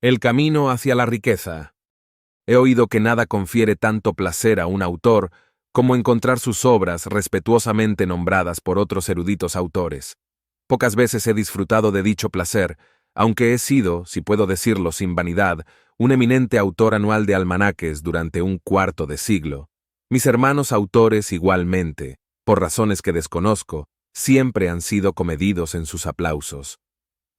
El camino hacia la riqueza. He oído que nada confiere tanto placer a un autor como encontrar sus obras respetuosamente nombradas por otros eruditos autores. Pocas veces he disfrutado de dicho placer, aunque he sido, si puedo decirlo sin vanidad, un eminente autor anual de almanaques durante un cuarto de siglo. Mis hermanos autores igualmente, por razones que desconozco, siempre han sido comedidos en sus aplausos.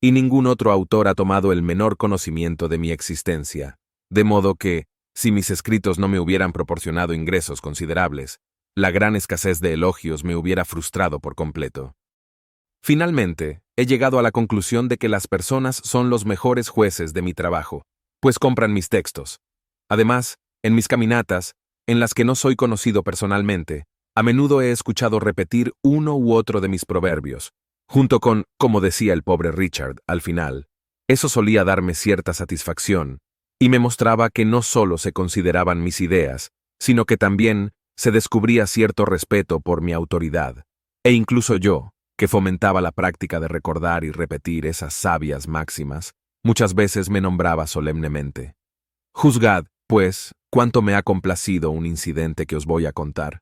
Y ningún otro autor ha tomado el menor conocimiento de mi existencia, de modo que, si mis escritos no me hubieran proporcionado ingresos considerables, la gran escasez de elogios me hubiera frustrado por completo. Finalmente, he llegado a la conclusión de que las personas son los mejores jueces de mi trabajo, pues compran mis textos. Además, en mis caminatas, en las que no soy conocido personalmente, a menudo he escuchado repetir uno u otro de mis proverbios, junto con, como decía el pobre Richard, al final. Eso solía darme cierta satisfacción, y me mostraba que no solo se consideraban mis ideas, sino que también se descubría cierto respeto por mi autoridad, e incluso yo, que fomentaba la práctica de recordar y repetir esas sabias máximas, muchas veces me nombraba solemnemente. Juzgad, pues, cuánto me ha complacido un incidente que os voy a contar.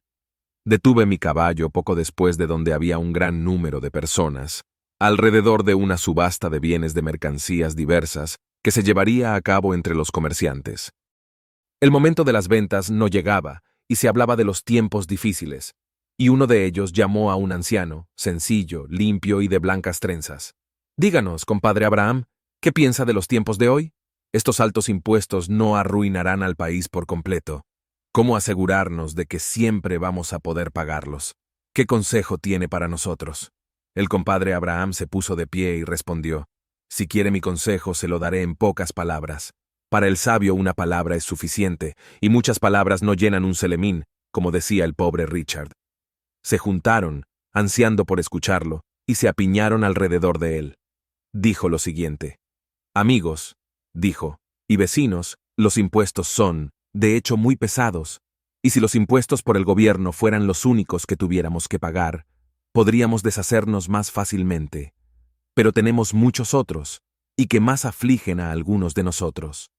Detuve mi caballo poco después de donde había un gran número de personas, alrededor de una subasta de bienes de mercancías diversas que se llevaría a cabo entre los comerciantes. El momento de las ventas no llegaba, y se hablaba de los tiempos difíciles, y uno de ellos llamó a un anciano, sencillo, limpio y de blancas trenzas. Díganos, compadre Abraham, ¿qué piensa de los tiempos de hoy? Estos altos impuestos no arruinarán al país por completo. ¿Cómo asegurarnos de que siempre vamos a poder pagarlos? ¿Qué consejo tiene para nosotros? El compadre Abraham se puso de pie y respondió: si quiere mi consejo, se lo daré en pocas palabras. Para el sabio una palabra es suficiente, y muchas palabras no llenan un celemín, como decía el pobre Richard. Se juntaron, ansiando por escucharlo, y se apiñaron alrededor de él. Dijo lo siguiente: amigos, dijo, y vecinos, los impuestos son, de hecho, muy pesados, y si los impuestos por el gobierno fueran los únicos que tuviéramos que pagar, podríamos deshacernos más fácilmente. Pero tenemos muchos otros, y que más afligen a algunos de nosotros.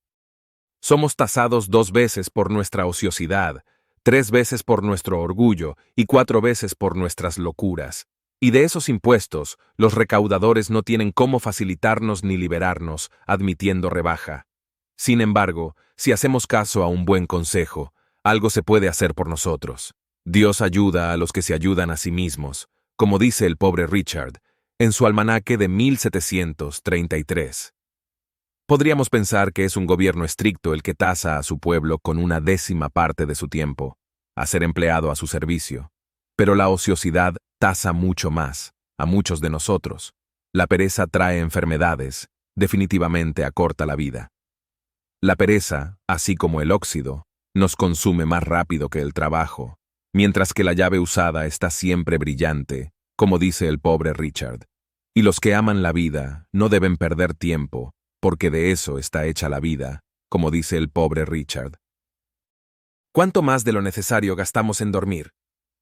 Somos tasados 2 veces por nuestra ociosidad, 3 veces por nuestro orgullo y 4 veces por nuestras locuras. Y de esos impuestos, los recaudadores no tienen cómo facilitarnos ni liberarnos, admitiendo rebaja. Sin embargo, si hacemos caso a un buen consejo, algo se puede hacer por nosotros. Dios ayuda a los que se ayudan a sí mismos, como dice el pobre Richard, en su almanaque de 1733. Podríamos pensar que es un gobierno estricto el que tasa a su pueblo con 1/10 parte de su tiempo, a ser empleado a su servicio. Pero la ociosidad tasa mucho más, a muchos de nosotros. La pereza trae enfermedades, definitivamente acorta la vida. La pereza, así como el óxido, nos consume más rápido que el trabajo, mientras que la llave usada está siempre brillante, como dice el pobre Richard. Y los que aman la vida no deben perder tiempo, porque de eso está hecha la vida, como dice el pobre Richard. ¿Cuánto más de lo necesario gastamos en dormir?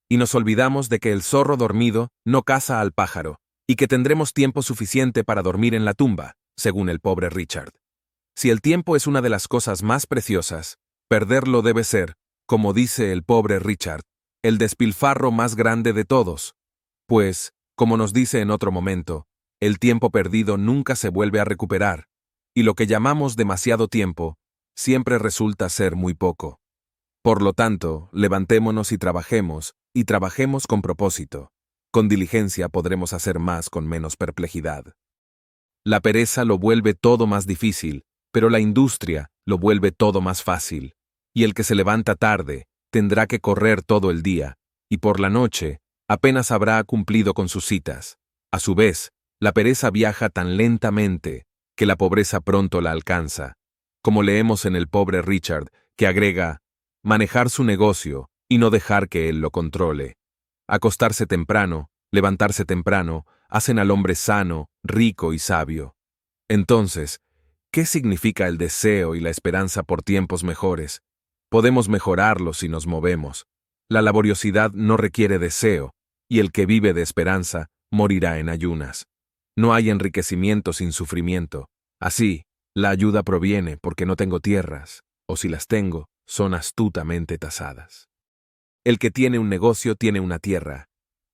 Y nos olvidamos de que el zorro dormido no caza al pájaro, y que tendremos tiempo suficiente para dormir en la tumba, según el pobre Richard. Si el tiempo es una de las cosas más preciosas, perderlo debe ser, como dice el pobre Richard, el despilfarro más grande de todos, pues, como nos dice en otro momento, el tiempo perdido nunca se vuelve a recuperar, y lo que llamamos demasiado tiempo siempre resulta ser muy poco. Por lo tanto, levantémonos y trabajemos con propósito. Con diligencia podremos hacer más con menos perplejidad. La pereza lo vuelve todo más difícil, pero la industria lo vuelve todo más fácil, y el que se levanta tarde tendrá que correr todo el día, y por la noche apenas habrá cumplido con sus citas. A su vez, la pereza viaja tan lentamente que la pobreza pronto la alcanza, como leemos en el pobre Richard, que agrega: manejar su negocio y no dejar que él lo controle. Acostarse temprano, levantarse temprano, hacen al hombre sano, rico y sabio. Entonces, ¿qué significa el deseo y la esperanza por tiempos mejores? Podemos mejorarlos si nos movemos. La laboriosidad no requiere deseo, y el que vive de esperanza morirá en ayunas. No hay enriquecimiento sin sufrimiento. Así, La ayuda proviene porque no tengo tierras, o si las tengo, son astutamente tasadas. El que tiene un negocio tiene una tierra,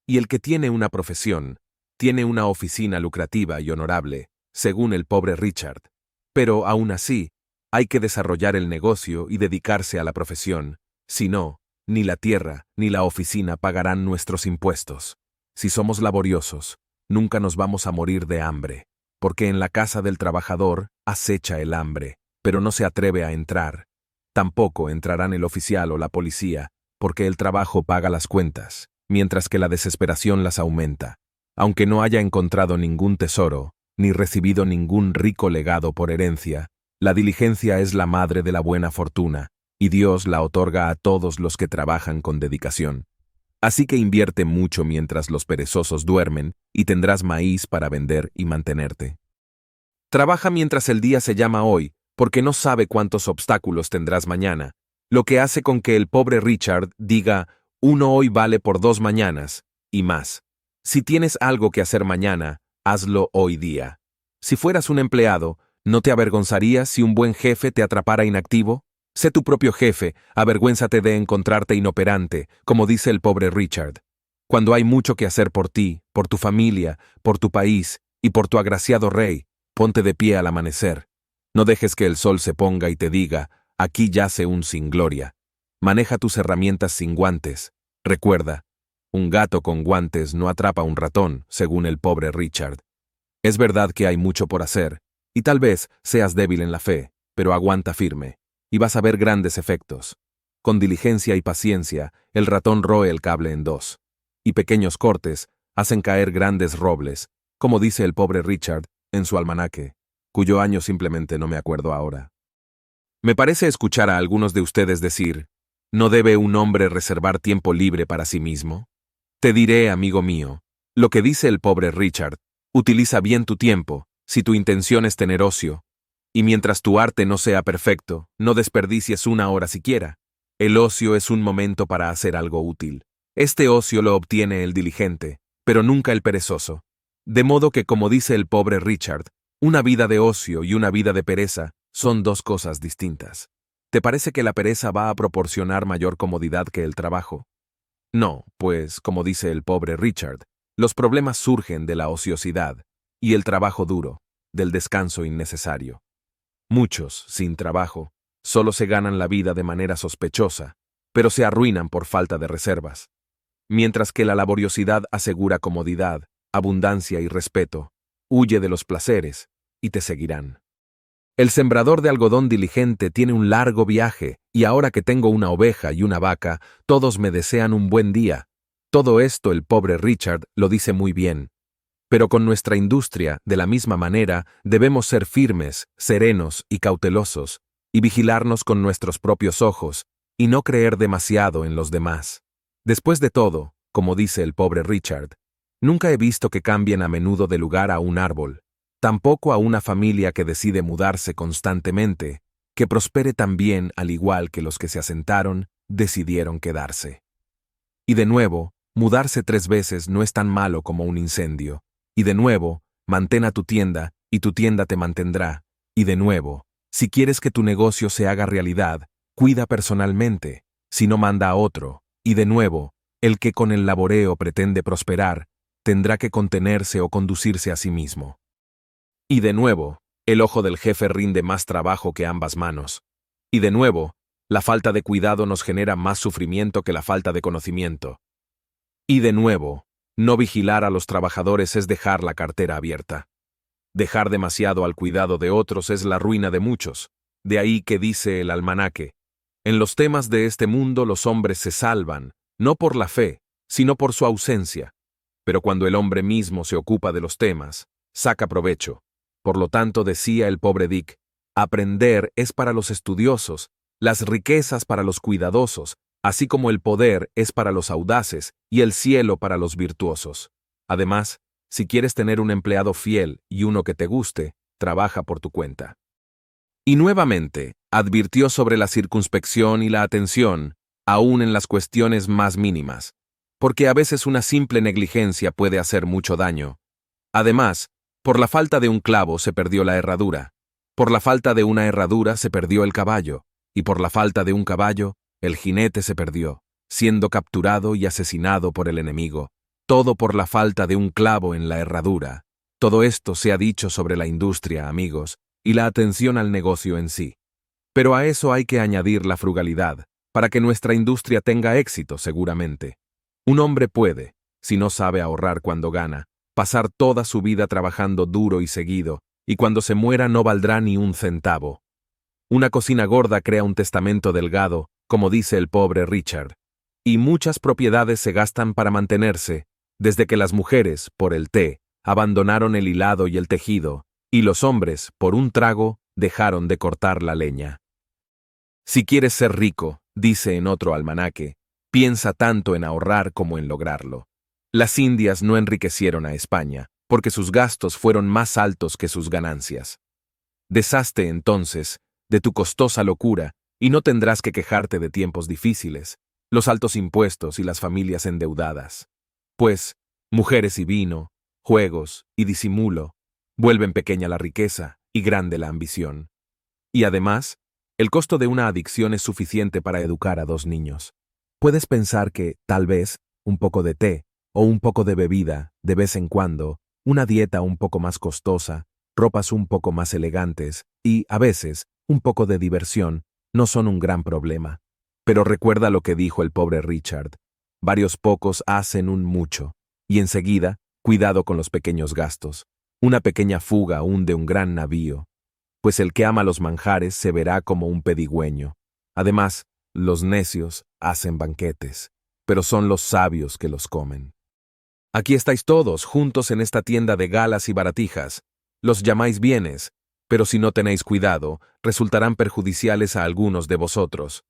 y el que tiene una profesión, tiene una oficina lucrativa y honorable, según el pobre Richard. Pero, aún así, hay que desarrollar el negocio y dedicarse a la profesión, si no, ni la tierra ni la oficina pagarán nuestros impuestos. Si somos laboriosos, nunca nos vamos a morir de hambre, porque en la casa del trabajador acecha el hambre, pero no se atreve a entrar. Tampoco entrarán el oficial o la policía, porque el trabajo paga las cuentas, mientras que la desesperación las aumenta. Aunque no haya encontrado ningún tesoro, ni recibido ningún rico legado por herencia, la diligencia es la madre de la buena fortuna, y Dios la otorga a todos los que trabajan con dedicación. Así que invierte mucho mientras los perezosos duermen, y tendrás maíz para vender y mantenerte. Trabaja mientras el día se llama hoy, porque no sabe cuántos obstáculos tendrás mañana, lo que hace con que el pobre Richard diga, uno hoy vale por 2 mañanas, y más. Si tienes algo que hacer mañana, hazlo hoy día. Si fueras un empleado, ¿no te avergonzarías si un buen jefe te atrapara inactivo? Sé tu propio jefe, avergüénzate de encontrarte inoperante, como dice el pobre Richard. Cuando hay mucho que hacer por ti, por tu familia, por tu país y por tu agraciado rey, ponte de pie al amanecer. No dejes que el sol se ponga y te diga, aquí yace un sin gloria. Maneja tus herramientas sin guantes. Recuerda, un gato con guantes no atrapa un ratón, según el pobre Richard. Es verdad que hay mucho por hacer, y tal vez seas débil en la fe, pero aguanta firme, y vas a ver grandes efectos. Con diligencia y paciencia, el ratón roe el cable en 2, y pequeños cortes hacen caer grandes robles, como dice el pobre Richard en su almanaque, cuyo año simplemente no me acuerdo ahora. Me parece escuchar a algunos de ustedes decir, ¿no debe un hombre reservar tiempo libre para sí mismo? Te diré, amigo mío, lo que dice el pobre Richard, utiliza bien tu tiempo, si tu intención es tener ocio, y mientras tu arte no sea perfecto, no desperdicies 1 hora siquiera. El ocio es un momento para hacer algo útil. Este ocio lo obtiene el diligente, pero nunca el perezoso. De modo que, como dice el pobre Richard, una vida de ocio y una vida de pereza son 2 cosas distintas. ¿Te parece que la pereza va a proporcionar mayor comodidad que el trabajo? No, pues, como dice el pobre Richard, los problemas surgen de la ociosidad y el trabajo duro, del descanso innecesario. Muchos, sin trabajo, solo se ganan la vida de manera sospechosa, pero se arruinan por falta de reservas. Mientras que la laboriosidad asegura comodidad, abundancia y respeto, huye de los placeres y te seguirán. El sembrador de algodón diligente tiene un largo viaje, y ahora que tengo una oveja y una vaca, todos me desean un buen día. Todo esto el pobre Richard lo dice muy bien. Pero con nuestra industria, de la misma manera, debemos ser firmes, serenos y cautelosos, y vigilarnos con nuestros propios ojos, y no creer demasiado en los demás. Después de todo, como dice el pobre Richard, nunca he visto que cambien a menudo de lugar a un árbol, tampoco a una familia que decide mudarse constantemente, que prospere tan bien al igual que los que se asentaron, decidieron quedarse. Y de nuevo, mudarse 3 veces no es tan malo como un incendio. Y de nuevo, mantén a tu tienda, y tu tienda te mantendrá. Y de nuevo, si quieres que tu negocio se haga realidad, cuida personalmente, si no manda a otro. Y de nuevo, el que con el laboreo pretende prosperar, tendrá que contenerse o conducirse a sí mismo. Y de nuevo, el ojo del jefe rinde más trabajo que ambas manos. Y de nuevo, la falta de cuidado nos genera más sufrimiento que la falta de conocimiento. Y de nuevo, no vigilar a los trabajadores es dejar la cartera abierta. Dejar demasiado al cuidado de otros es la ruina de muchos. De ahí que dice el almanaque, en los temas de este mundo los hombres se salvan, no por la fe, sino por su ausencia. Pero cuando el hombre mismo se ocupa de los temas, saca provecho. Por lo tanto, decía el pobre Dick, aprender es para los estudiosos, las riquezas para los cuidadosos, así como el poder es para los audaces y el cielo para los virtuosos. Además, si quieres tener un empleado fiel y uno que te guste, trabaja por tu cuenta. Y nuevamente, advirtió sobre la circunspección y la atención, aún en las cuestiones más mínimas, porque a veces una simple negligencia puede hacer mucho daño. Además, por la falta de un clavo se perdió la herradura. Por la falta de una herradura se perdió el caballo, y por la falta de un caballo, el jinete se perdió, siendo capturado y asesinado por el enemigo. Todo por la falta de un clavo en la herradura. Todo esto se ha dicho sobre la industria, amigos, y la atención al negocio en sí. Pero a eso hay que añadir la frugalidad, para que nuestra industria tenga éxito, seguramente. Un hombre puede, si no sabe ahorrar cuando gana, pasar toda su vida trabajando duro y seguido, y cuando se muera no valdrá ni un centavo. Una cocina gorda crea un testamento delgado, como dice el pobre Richard. Y muchas propiedades se gastan para mantenerse, desde que las mujeres, por el té, abandonaron el hilado y el tejido, y los hombres, por un trago, dejaron de cortar la leña. Si quieres ser rico, dice en otro almanaque, piensa tanto en ahorrar como en lograrlo. Las Indias no enriquecieron a España, porque sus gastos fueron más altos que sus ganancias. Deshazte, entonces, de tu costosa locura, y no tendrás que quejarte de tiempos difíciles, los altos impuestos y las familias endeudadas. Pues, mujeres y vino, juegos y disimulo, vuelven pequeña la riqueza y grande la ambición. Y además, el costo de una adicción es suficiente para educar a 2 niños. Puedes pensar que, tal vez, un poco de té, o un poco de bebida, de vez en cuando, una dieta un poco más costosa, ropas un poco más elegantes, y, a veces, un poco de diversión, no son un gran problema. Pero recuerda lo que dijo el pobre Richard. Varios pocos hacen un mucho, y enseguida, cuidado con los pequeños gastos. Una pequeña fuga hunde un gran navío, pues el que ama los manjares se verá como un pedigüeño. Además, los necios hacen banquetes, pero son los sabios que los comen. Aquí estáis todos, juntos en esta tienda de galas y baratijas. Los llamáis bienes, pero si no tenéis cuidado, resultarán perjudiciales a algunos de vosotros.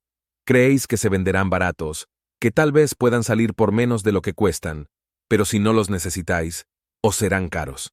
Creéis que se venderán baratos, que tal vez puedan salir por menos de lo que cuestan, pero si no los necesitáis, os serán caros.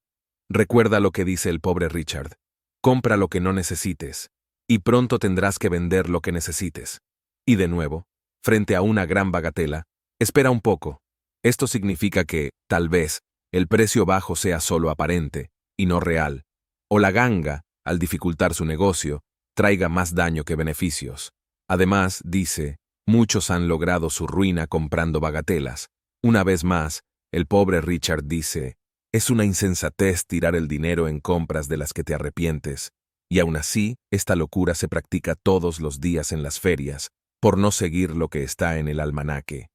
Recuerda lo que dice el pobre Richard. Compra lo que no necesites, y pronto tendrás que vender lo que necesites. Y de nuevo, frente a una gran bagatela, espera un poco. Esto significa que, tal vez, el precio bajo sea solo aparente, y no real, o la ganga, al dificultar su negocio, traiga más daño que beneficios. Además, dice, muchos han logrado su ruina comprando bagatelas. Una vez más, el pobre Richard dice, es una insensatez tirar el dinero en compras de las que te arrepientes, y aún así, esta locura se practica todos los días en las ferias, por no seguir lo que está en el almanaque.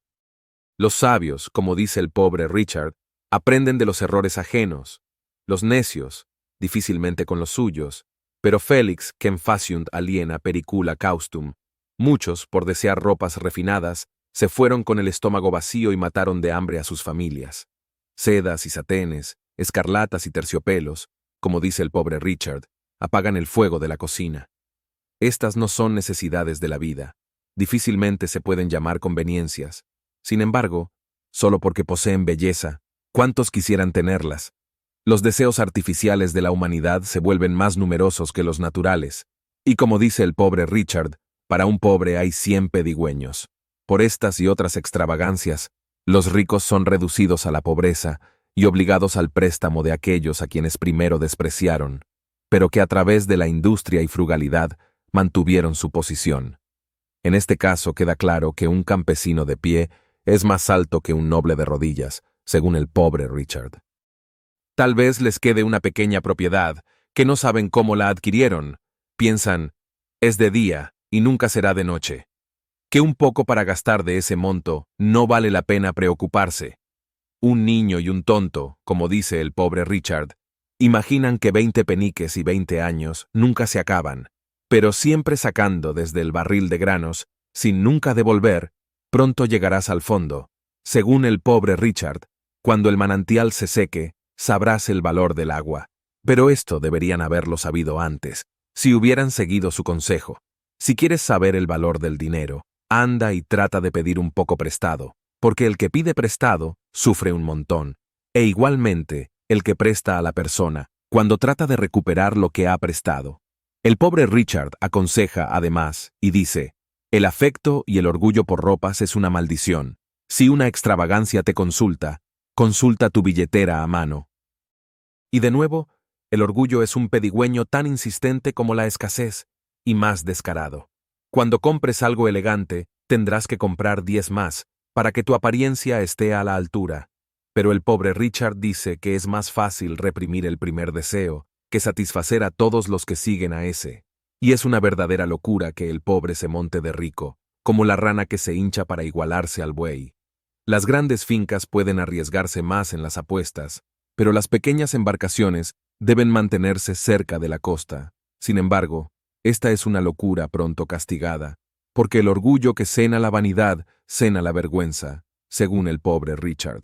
Los sabios, como dice el pobre Richard, aprenden de los errores ajenos. Los necios, difícilmente con los suyos, pero Felix quem faciunt aliena pericula caustum. Muchos, por desear ropas refinadas, se fueron con el estómago vacío y mataron de hambre a sus familias. Sedas y satenes, escarlatas y terciopelos, como dice el pobre Richard, apagan el fuego de la cocina. Estas no son necesidades de la vida. Difícilmente se pueden llamar conveniencias. Sin embargo, solo porque poseen belleza, ¿cuántos quisieran tenerlas? Los deseos artificiales de la humanidad se vuelven más numerosos que los naturales. Y como dice el pobre Richard, para un pobre hay 100 pedigüeños. Por estas y otras extravagancias, los ricos son reducidos a la pobreza y obligados al préstamo de aquellos a quienes primero despreciaron, pero que a través de la industria y frugalidad mantuvieron su posición. En este caso queda claro que un campesino de pie es más alto que un noble de rodillas, según el pobre Richard. Tal vez les quede una pequeña propiedad, que no saben cómo la adquirieron. Piensan, es de día y nunca será de noche. Que un poco para gastar de ese monto no vale la pena preocuparse. Un niño y un tonto, como dice el pobre Richard, imaginan que 20 peniques y 20 años nunca se acaban, pero siempre sacando desde el barril de granos, sin nunca devolver, pronto llegarás al fondo. Según el pobre Richard, cuando el manantial se seque, sabrás el valor del agua. Pero esto deberían haberlo sabido antes, si hubieran seguido su consejo. Si quieres saber el valor del dinero, anda y trata de pedir un poco prestado, porque el que pide prestado sufre un montón, e igualmente el que presta a la persona, cuando trata de recuperar lo que ha prestado. El pobre Richard aconseja además, y dice, el afecto y el orgullo por ropas es una maldición. Si una extravagancia te consulta, consulta tu billetera a mano. Y de nuevo, El orgullo es un pedigüeño tan insistente como la escasez, y más descarado. Cuando compres algo elegante, tendrás que comprar 10 más, para que tu apariencia esté a la altura. Pero el pobre Richard dice que es más fácil reprimir el primer deseo que satisfacer a todos los que siguen a ese. Y es una verdadera locura que el pobre se monte de rico, como la rana que se hincha para igualarse al buey. Las grandes fincas pueden arriesgarse más en las apuestas, pero las pequeñas embarcaciones deben mantenerse cerca de la costa. Sin embargo, esta es una locura pronto castigada, porque el orgullo que cena la vanidad cena la vergüenza, según el pobre Richard.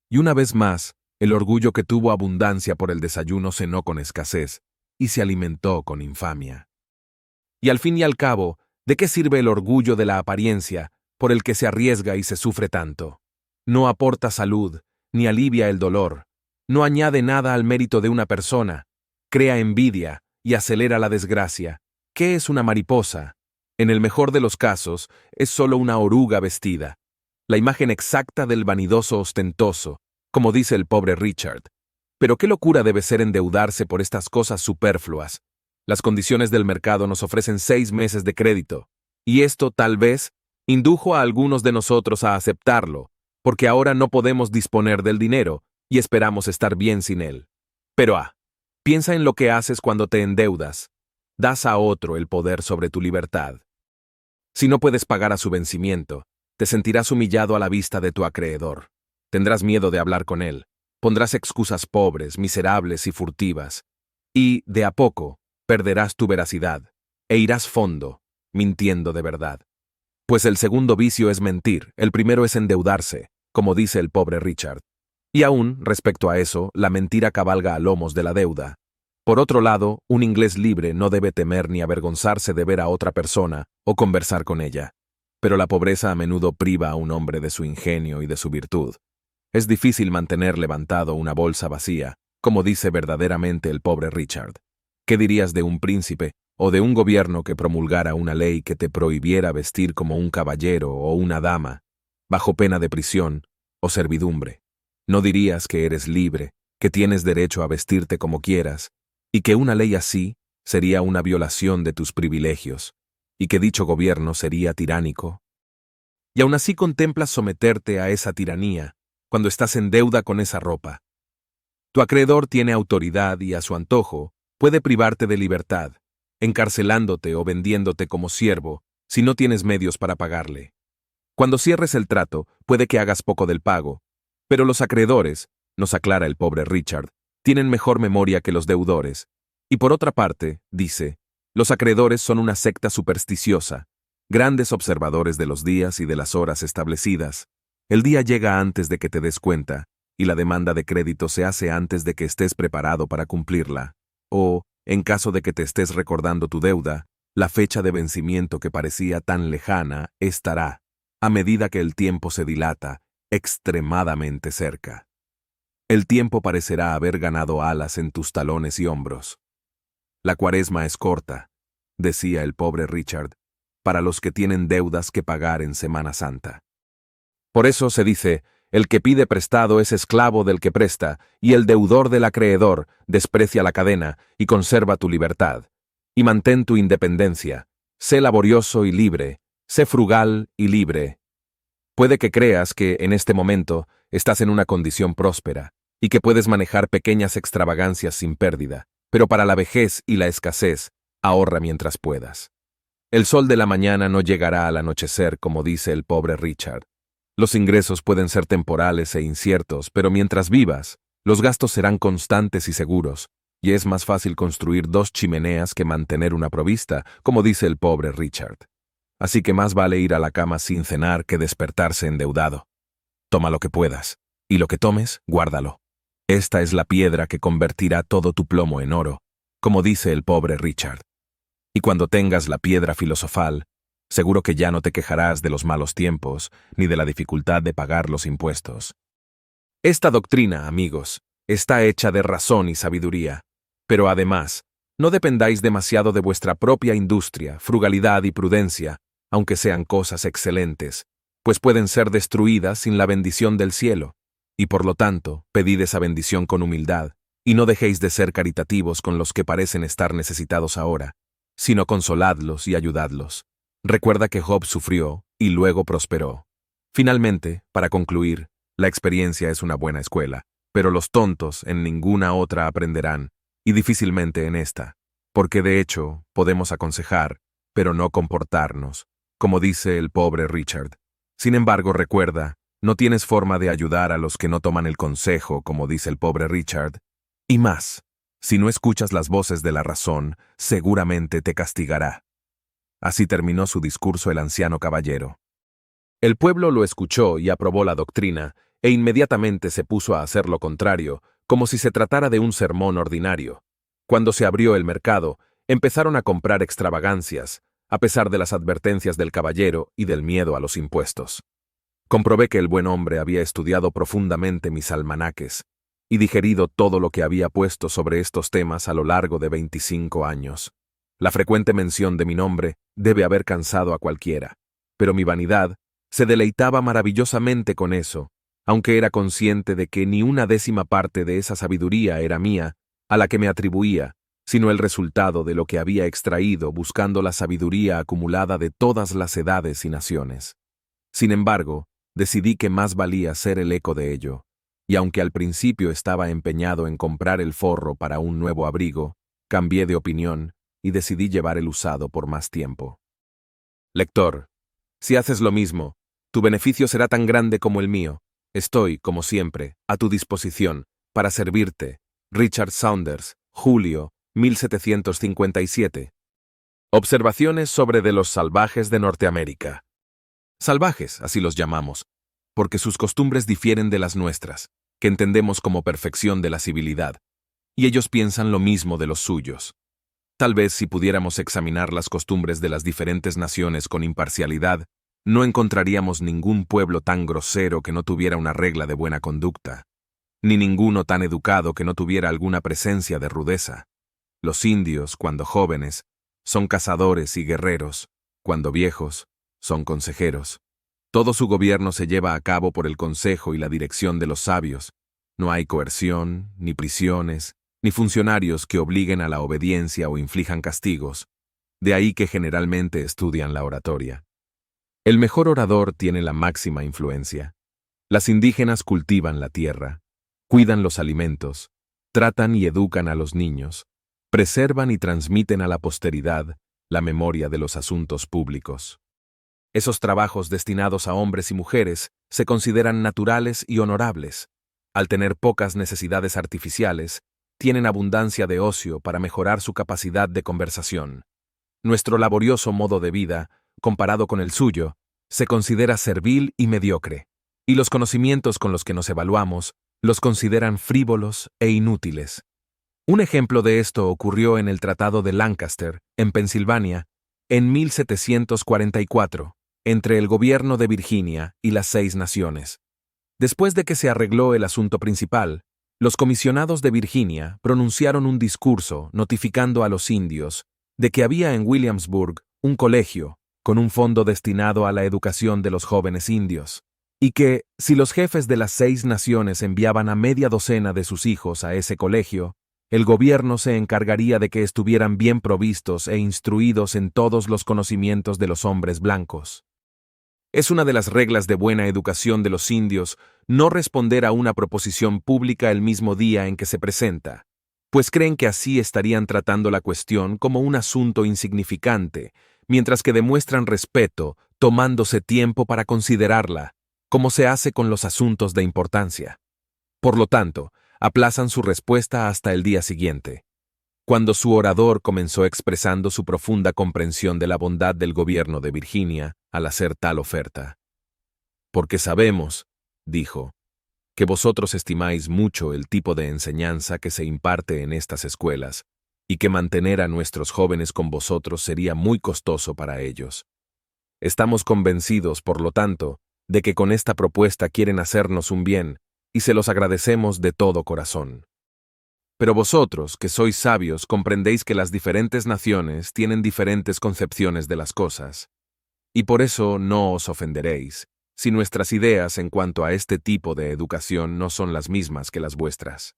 Y una vez más, el orgullo que tuvo abundancia por el desayuno cenó con escasez, y se alimentó con infamia. Y al fin y al cabo, ¿de qué sirve el orgullo de la apariencia, por el que se arriesga y se sufre tanto? No aporta salud, ni alivia el dolor, no añade nada al mérito de una persona, crea envidia y acelera la desgracia. ¿Qué es una mariposa? En el mejor de los casos, es solo una oruga vestida, la imagen exacta del vanidoso ostentoso, como dice el pobre Richard. Pero qué locura debe ser endeudarse por estas cosas superfluas. Las condiciones del mercado nos ofrecen 6 meses de crédito, y esto, tal vez, indujo a algunos de nosotros a aceptarlo, porque ahora no podemos disponer del dinero y esperamos estar bien sin él. Pero piensa en lo que haces cuando te endeudas. Das a otro el poder sobre tu libertad. Si no puedes pagar a su vencimiento, te sentirás humillado a la vista de tu acreedor. Tendrás miedo de hablar con él, pondrás excusas pobres, miserables y furtivas, y, de a poco, perderás tu veracidad, e irás fondo, mintiendo de verdad. Pues el segundo vicio es mentir, el primero es endeudarse, como dice el pobre Richard. Y aún, respecto a eso, la mentira cabalga a lomos de la deuda. Por otro lado, un inglés libre no debe temer ni avergonzarse de ver a otra persona o conversar con ella. Pero la pobreza a menudo priva a un hombre de su ingenio y de su virtud. Es difícil mantener levantado una bolsa vacía, como dice verdaderamente el pobre Richard. ¿Qué dirías de un príncipe o de un gobierno que promulgara una ley que te prohibiera vestir como un caballero o una dama, bajo pena de prisión o servidumbre? ¿No dirías que eres libre, que tienes derecho a vestirte como quieras, y que una ley así sería una violación de tus privilegios, y que dicho gobierno sería tiránico? Y aún así contemplas someterte a esa tiranía cuando estás en deuda con esa ropa. Tu acreedor tiene autoridad y a su antojo puede privarte de libertad, encarcelándote o vendiéndote como siervo si no tienes medios para pagarle. Cuando cierres el trato, puede que hagas poco del pago, pero los acreedores, nos aclara el pobre Richard, tienen mejor memoria que los deudores. Y por otra parte, dice, los acreedores son una secta supersticiosa, grandes observadores de los días y de las horas establecidas. El día llega antes de que te des cuenta, y la demanda de crédito se hace antes de que estés preparado para cumplirla. O, en caso de que te estés recordando tu deuda, la fecha de vencimiento que parecía tan lejana estará, a medida que el tiempo se dilata, extremadamente cerca. El tiempo parecerá haber ganado alas en tus talones y hombros. La cuaresma es corta, decía el pobre Richard, para los que tienen deudas que pagar en Semana Santa. Por eso se dice, el que pide prestado es esclavo del que presta, y el deudor del acreedor desprecia la cadena y conserva tu libertad. Y mantén tu independencia, sé laborioso y libre, sé frugal y libre. Puede que creas que, en este momento, estás en una condición próspera, y que puedes manejar pequeñas extravagancias sin pérdida, pero para la vejez y la escasez, ahorra mientras puedas. El sol de la mañana no llegará al anochecer, como dice el pobre Richard. Los ingresos pueden ser temporales e inciertos, pero mientras vivas, los gastos serán constantes y seguros, y es más fácil construir 2 chimeneas que mantener una provista, como dice el pobre Richard. Así que más vale ir a la cama sin cenar que despertarse endeudado. Toma lo que puedas, y lo que tomes, guárdalo. Esta es la piedra que convertirá todo tu plomo en oro, como dice el pobre Richard. Y cuando tengas la piedra filosofal, seguro que ya no te quejarás de los malos tiempos, ni de la dificultad de pagar los impuestos. Esta doctrina, amigos, está hecha de razón y sabiduría, pero además, no dependáis demasiado de vuestra propia industria, frugalidad y prudencia, aunque sean cosas excelentes, pues pueden ser destruidas sin la bendición del cielo, y por lo tanto, pedid esa bendición con humildad, Y no dejéis de ser caritativos con los que parecen estar necesitados ahora, sino consoladlos y ayudadlos. Recuerda que Job sufrió y luego prosperó. Finalmente, para concluir, la experiencia es una buena escuela, pero los tontos en ninguna otra aprenderán, y difícilmente en esta, porque de hecho podemos aconsejar, pero no comportarnos, como dice el pobre Richard. Sin embargo, recuerda, no tienes forma de ayudar a los que no toman el consejo, como dice el pobre Richard. Y más, si no escuchas las voces de la razón, seguramente te castigará. Así terminó su discurso el anciano caballero. El pueblo lo escuchó y aprobó la doctrina, e inmediatamente se puso a hacer lo contrario, como si se tratara de un sermón ordinario. Cuando se abrió el mercado, empezaron a comprar extravagancias, a pesar de las advertencias del caballero y del miedo a los impuestos. Comprobé que el buen hombre había estudiado profundamente mis almanaques y digerido todo lo que había puesto sobre estos temas a lo largo de 25 años. La frecuente mención de mi nombre debe haber cansado a cualquiera, pero mi vanidad se deleitaba maravillosamente con eso, aunque era consciente de que ni una décima parte de esa sabiduría era mía, a la que me atribuía, sino el resultado de lo que había extraído buscando la sabiduría acumulada de todas las edades y naciones. Sin embargo, decidí que más valía ser el eco de ello, y aunque al principio estaba empeñado en comprar el forro para un nuevo abrigo, cambié de opinión y decidí llevar el usado por más tiempo. Lector, si haces lo mismo, tu beneficio será tan grande como el mío. Estoy, como siempre, a tu disposición, para servirte. Richard Saunders, julio, 1757. Observaciones sobre de los salvajes de Norteamérica. Salvajes, así los llamamos, porque sus costumbres difieren de las nuestras, que entendemos como perfección de la civilidad, y ellos piensan lo mismo de los suyos. Tal vez si pudiéramos examinar las costumbres de las diferentes naciones con imparcialidad, no encontraríamos ningún pueblo tan grosero que no tuviera una regla de buena conducta, ni ninguno tan educado que no tuviera alguna presencia de rudeza. Los indios, cuando jóvenes, son cazadores y guerreros, cuando viejos, son consejeros. Todo su gobierno se lleva a cabo por el consejo y la dirección de los sabios. No hay coerción, ni prisiones, ni funcionarios que obliguen a la obediencia o inflijan castigos. De ahí que generalmente estudian la oratoria. El mejor orador tiene la máxima influencia. Las indígenas cultivan la tierra, cuidan los alimentos, tratan y educan a los niños, preservan y transmiten a la posteridad la memoria de los asuntos públicos. Esos trabajos destinados a hombres y mujeres se consideran naturales y honorables. Al tener pocas necesidades artificiales, tienen abundancia de ocio para mejorar su capacidad de conversación. Nuestro laborioso modo de vida, comparado con el suyo, se considera servil y mediocre, y los conocimientos con los que nos evaluamos los consideran frívolos e inútiles. Un ejemplo de esto ocurrió en el Tratado de Lancaster, en Pensilvania, en 1744, entre el gobierno de Virginia y las 6 naciones. Después de que se arregló el asunto principal, los comisionados de Virginia pronunciaron un discurso notificando a los indios de que había en Williamsburg un colegio con un fondo destinado a la educación de los jóvenes indios, y que, si los jefes de las 6 naciones enviaban a media docena de sus hijos a ese colegio, el gobierno se encargaría de que estuvieran bien provistos e instruidos en todos los conocimientos de los hombres blancos. Es una de las reglas de buena educación de los indios no responder a una proposición pública el mismo día en que se presenta, pues creen que así estarían tratando la cuestión como un asunto insignificante, mientras que demuestran respeto tomándose tiempo para considerarla, como se hace con los asuntos de importancia. Por lo tanto, aplazan su respuesta hasta el día siguiente. Cuando su orador comenzó expresando su profunda comprensión de la bondad del gobierno de Virginia al hacer tal oferta. Porque sabemos, dijo, que vosotros estimáis mucho el tipo de enseñanza que se imparte en estas escuelas, y que mantener a nuestros jóvenes con vosotros sería muy costoso para ellos. Estamos convencidos, por lo tanto, de que con esta propuesta quieren hacernos un bien, y se los agradecemos de todo corazón. Pero vosotros, que sois sabios, comprendéis que las diferentes naciones tienen diferentes concepciones de las cosas, y por eso no os ofenderéis, si nuestras ideas en cuanto a este tipo de educación no son las mismas que las vuestras.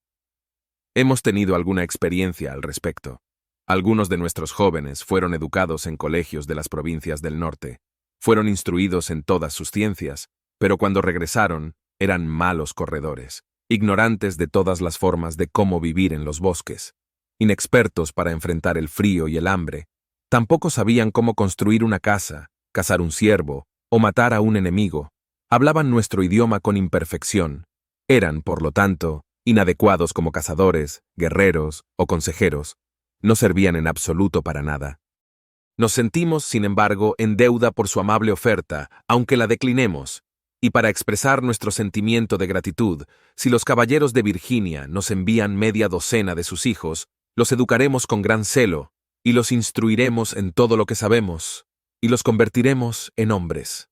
Hemos tenido alguna experiencia al respecto. Algunos de nuestros jóvenes fueron educados en colegios de las provincias del norte. Fueron instruidos en todas sus ciencias, pero cuando regresaron, eran malos corredores, ignorantes de todas las formas de cómo vivir en los bosques, inexpertos para enfrentar el frío y el hambre. Tampoco sabían cómo construir una casa, cazar un ciervo o matar a un enemigo. Hablaban nuestro idioma con imperfección. Eran, por lo tanto, inadecuados como cazadores, guerreros o consejeros. No servían en absoluto para nada. Nos sentimos, sin embargo, en deuda por su amable oferta, aunque la declinemos, y para expresar nuestro sentimiento de gratitud, si los caballeros de Virginia nos envían media docena de sus hijos, los educaremos con gran celo, y los instruiremos en todo lo que sabemos, y los convertiremos en hombres.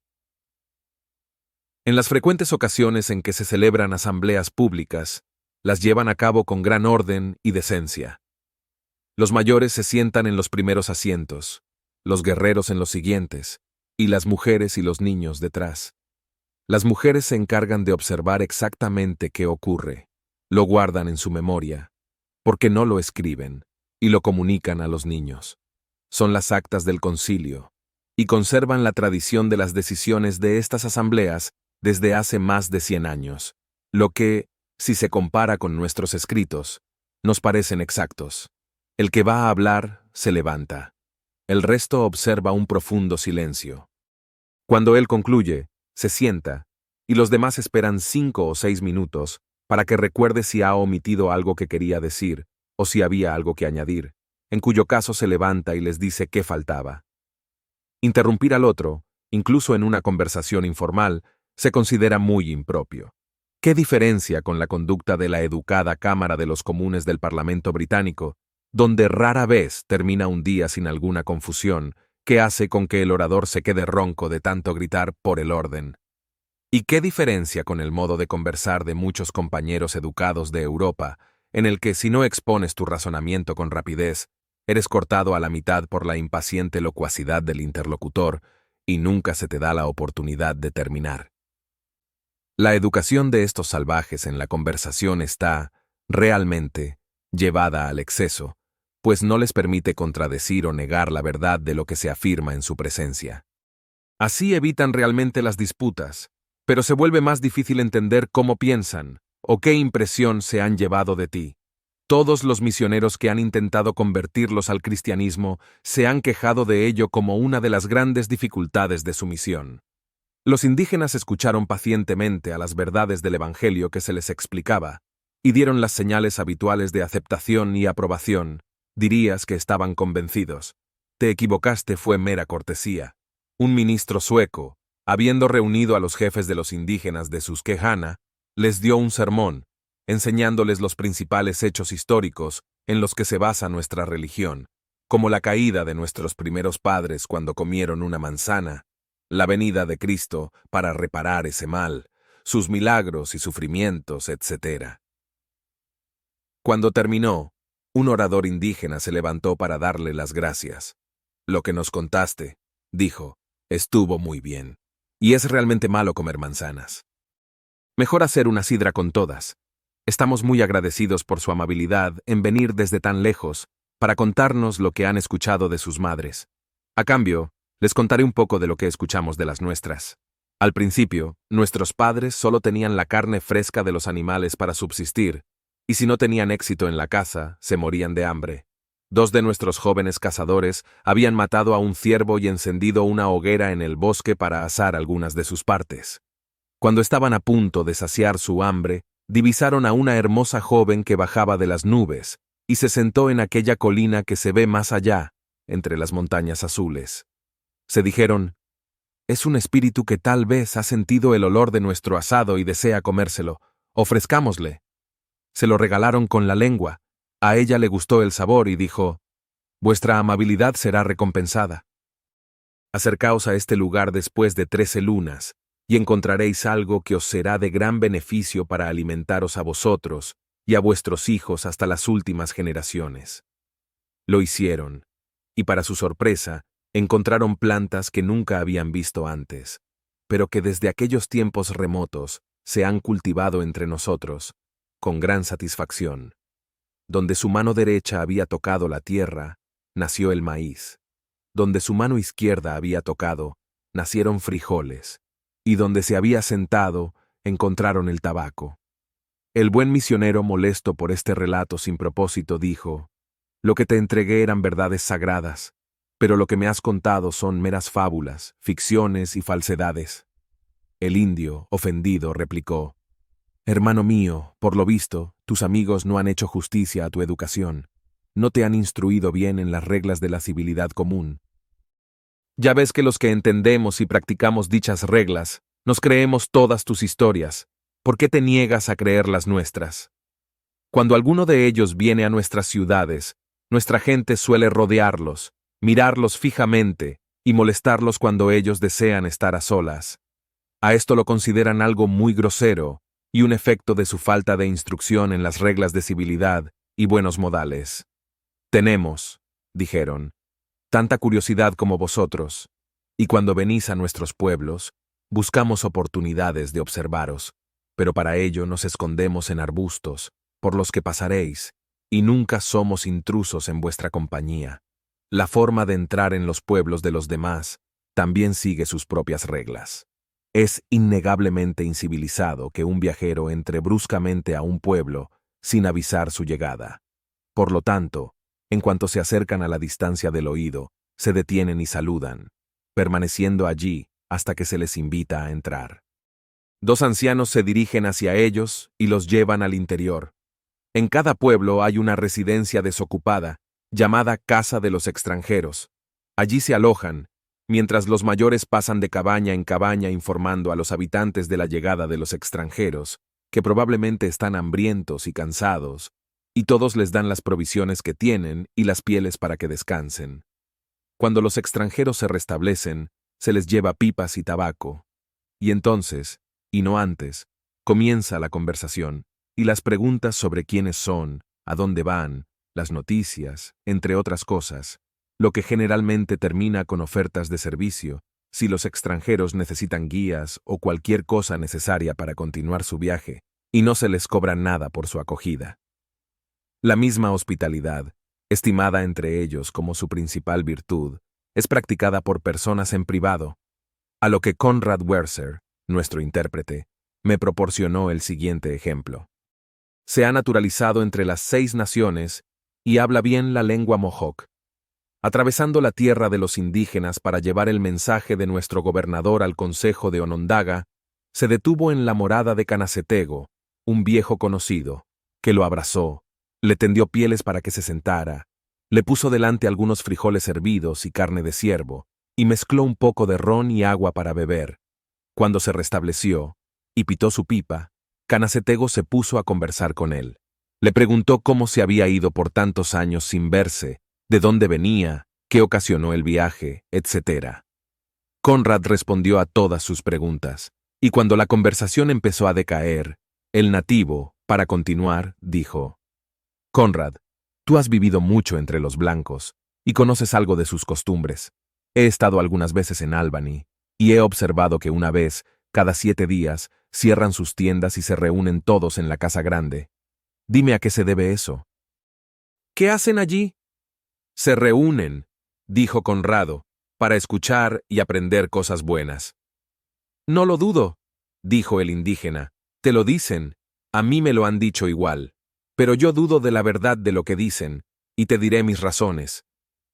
En las frecuentes ocasiones en que se celebran asambleas públicas, las llevan a cabo con gran orden y decencia. Los mayores se sientan en los primeros asientos, los guerreros en los siguientes, y las mujeres y los niños detrás. Las mujeres se encargan de observar exactamente qué ocurre, lo guardan en su memoria, porque no lo escriben, y lo comunican a los niños. Son las actas del concilio, y conservan la tradición de las decisiones de estas asambleas desde hace más de 100 años, lo que, si se compara con nuestros escritos, nos parecen exactos. El que va a hablar se levanta. El resto observa un profundo silencio. Cuando él concluye, se sienta, y los demás esperan 5 o 6 minutos para que recuerde si ha omitido algo que quería decir o si había algo que añadir, en cuyo caso se levanta y les dice qué faltaba. Interrumpir al otro, incluso en una conversación informal, se considera muy impropio. ¿Qué diferencia con la conducta de la educada Cámara de los Comunes del Parlamento británico, donde rara vez termina un día sin alguna confusión, que hace con que el orador se quede ronco de tanto gritar por el orden? ¿Y qué diferencia con el modo de conversar de muchos compañeros educados de Europa, en el que si no expones tu razonamiento con rapidez, eres cortado a la mitad por la impaciente locuacidad del interlocutor y nunca se te da la oportunidad de terminar? La educación de estos salvajes en la conversación está, realmente, llevada al exceso, pues no les permite contradecir o negar la verdad de lo que se afirma en su presencia. Así evitan realmente las disputas, pero se vuelve más difícil entender cómo piensan o qué impresión se han llevado de ti. Todos los misioneros que han intentado convertirlos al cristianismo se han quejado de ello como una de las grandes dificultades de su misión. Los indígenas escucharon pacientemente a las verdades del Evangelio que se les explicaba y dieron las señales habituales de aceptación y aprobación. Dirías que estaban convencidos. Te equivocaste, fue mera cortesía. Un ministro sueco, habiendo reunido a los jefes de los indígenas de Susquehanna, les dio un sermón, enseñándoles los principales hechos históricos en los que se basa nuestra religión, como la caída de nuestros primeros padres cuando comieron una manzana, la venida de Cristo para reparar ese mal, sus milagros y sufrimientos, etc. Cuando terminó, un orador indígena se levantó para darle las gracias. Lo que nos contaste, dijo, estuvo muy bien. Y es realmente malo comer manzanas. Mejor hacer una sidra con todas. Estamos muy agradecidos por su amabilidad en venir desde tan lejos para contarnos lo que han escuchado de sus madres. A cambio, les contaré un poco de lo que escuchamos de las nuestras. Al principio, nuestros padres solo tenían la carne fresca de los animales para subsistir, y si no tenían éxito en la caza, se morían de hambre. 2 de nuestros jóvenes cazadores habían matado a un ciervo y encendido una hoguera en el bosque para asar algunas de sus partes. Cuando estaban a punto de saciar su hambre, divisaron a una hermosa joven que bajaba de las nubes y se sentó en aquella colina que se ve más allá, entre las montañas azules. Se dijeron, es un espíritu que tal vez ha sentido el olor de nuestro asado y desea comérselo. Ofrezcámosle. Se lo regalaron con la lengua. A ella le gustó el sabor y dijo, vuestra amabilidad será recompensada. Acercaos a este lugar después de 13 lunas, y encontraréis algo que os será de gran beneficio para alimentaros a vosotros y a vuestros hijos hasta las últimas generaciones. Lo hicieron, y para su sorpresa, encontraron plantas que nunca habían visto antes, pero que desde aquellos tiempos remotos se han cultivado entre nosotros, con gran satisfacción. Donde su mano derecha había tocado la tierra, nació el maíz. Donde su mano izquierda había tocado, nacieron frijoles. Y donde se había sentado, encontraron el tabaco. El buen misionero, molesto por este relato sin propósito, dijo: «Lo que te entregué eran verdades sagradas, pero lo que me has contado son meras fábulas, ficciones y falsedades». El indio, ofendido, replicó: «Hermano mío, por lo visto, tus amigos no han hecho justicia a tu educación. No te han instruido bien en las reglas de la civilidad común. Ya ves que los que entendemos y practicamos dichas reglas, nos creemos todas tus historias. ¿Por qué te niegas a creer las nuestras? Cuando alguno de ellos viene a nuestras ciudades, nuestra gente suele rodearlos, mirarlos fijamente y molestarlos cuando ellos desean estar a solas. A esto lo consideran algo muy grosero y un efecto de su falta de instrucción en las reglas de civilidad y buenos modales. Tenemos, dijeron, tanta curiosidad como vosotros, y cuando venís a nuestros pueblos, buscamos oportunidades de observaros, pero para ello nos escondemos en arbustos, por los que pasaréis, y nunca somos intrusos en vuestra compañía. La forma de entrar en los pueblos de los demás también sigue sus propias reglas. Es innegablemente incivilizado que un viajero entre bruscamente a un pueblo sin avisar su llegada. Por lo tanto, en cuanto se acercan a la distancia del oído, se detienen y saludan, permaneciendo allí hasta que se les invita a entrar. Dos ancianos se dirigen hacia ellos y los llevan al interior. En cada pueblo hay una residencia desocupada, llamada Casa de los Extranjeros. Allí se alojan, mientras los mayores pasan de cabaña en cabaña informando a los habitantes de la llegada de los extranjeros, que probablemente están hambrientos y cansados, y todos les dan las provisiones que tienen y las pieles para que descansen. Cuando los extranjeros se restablecen, se les lleva pipas y tabaco. Y entonces, y no antes, comienza la conversación y las preguntas sobre quiénes son, a dónde van, las noticias, entre otras cosas, lo que generalmente termina con ofertas de servicio, si los extranjeros necesitan guías o cualquier cosa necesaria para continuar su viaje, y no se les cobra nada por su acogida. La misma hospitalidad, estimada entre ellos como su principal virtud, es practicada por personas en privado, a lo que Conrad Werser, nuestro intérprete, me proporcionó el siguiente ejemplo. Se ha naturalizado entre las 6 naciones y habla bien la lengua Mohawk. Atravesando la tierra de los indígenas para llevar el mensaje de nuestro gobernador al consejo de Onondaga, se detuvo en la morada de Canacetego, un viejo conocido, que lo abrazó, le tendió pieles para que se sentara, le puso delante algunos frijoles hervidos y carne de ciervo, y mezcló un poco de ron y agua para beber. Cuando se restableció y pitó su pipa, Canacetego se puso a conversar con él. Le preguntó cómo se había ido por tantos años sin verse, de dónde venía, qué ocasionó el viaje, etc. Conrad respondió a todas sus preguntas, y cuando la conversación empezó a decaer, el nativo, para continuar, dijo: «Conrad, tú has vivido mucho entre los blancos, y conoces algo de sus costumbres. He estado algunas veces en Albany, y he observado que una vez, cada 7 días, cierran sus tiendas y se reúnen todos en la casa grande. Dime a qué se debe eso». «¿Qué hacen allí?» «Se reúnen», dijo Conrado, «para escuchar y aprender cosas buenas». «No lo dudo», dijo el indígena, «te lo dicen, a mí me lo han dicho igual, pero yo dudo de la verdad de lo que dicen, y te diré mis razones.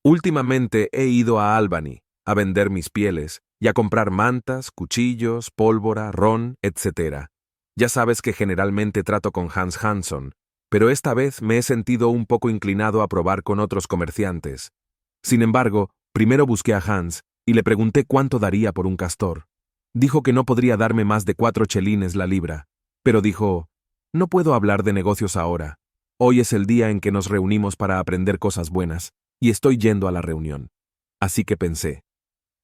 Últimamente he ido a Albany a vender mis pieles y a comprar mantas, cuchillos, pólvora, ron, etc. Ya sabes que generalmente trato con Hans Hanson, pero esta vez me he sentido un poco inclinado a probar con otros comerciantes. Sin embargo, primero busqué a Hans y le pregunté cuánto daría por un castor. Dijo que no podría darme más de 4 chelines la libra, pero dijo: «No puedo hablar de negocios ahora. Hoy es el día en que nos reunimos para aprender cosas buenas, y estoy yendo a la reunión». Así que pensé,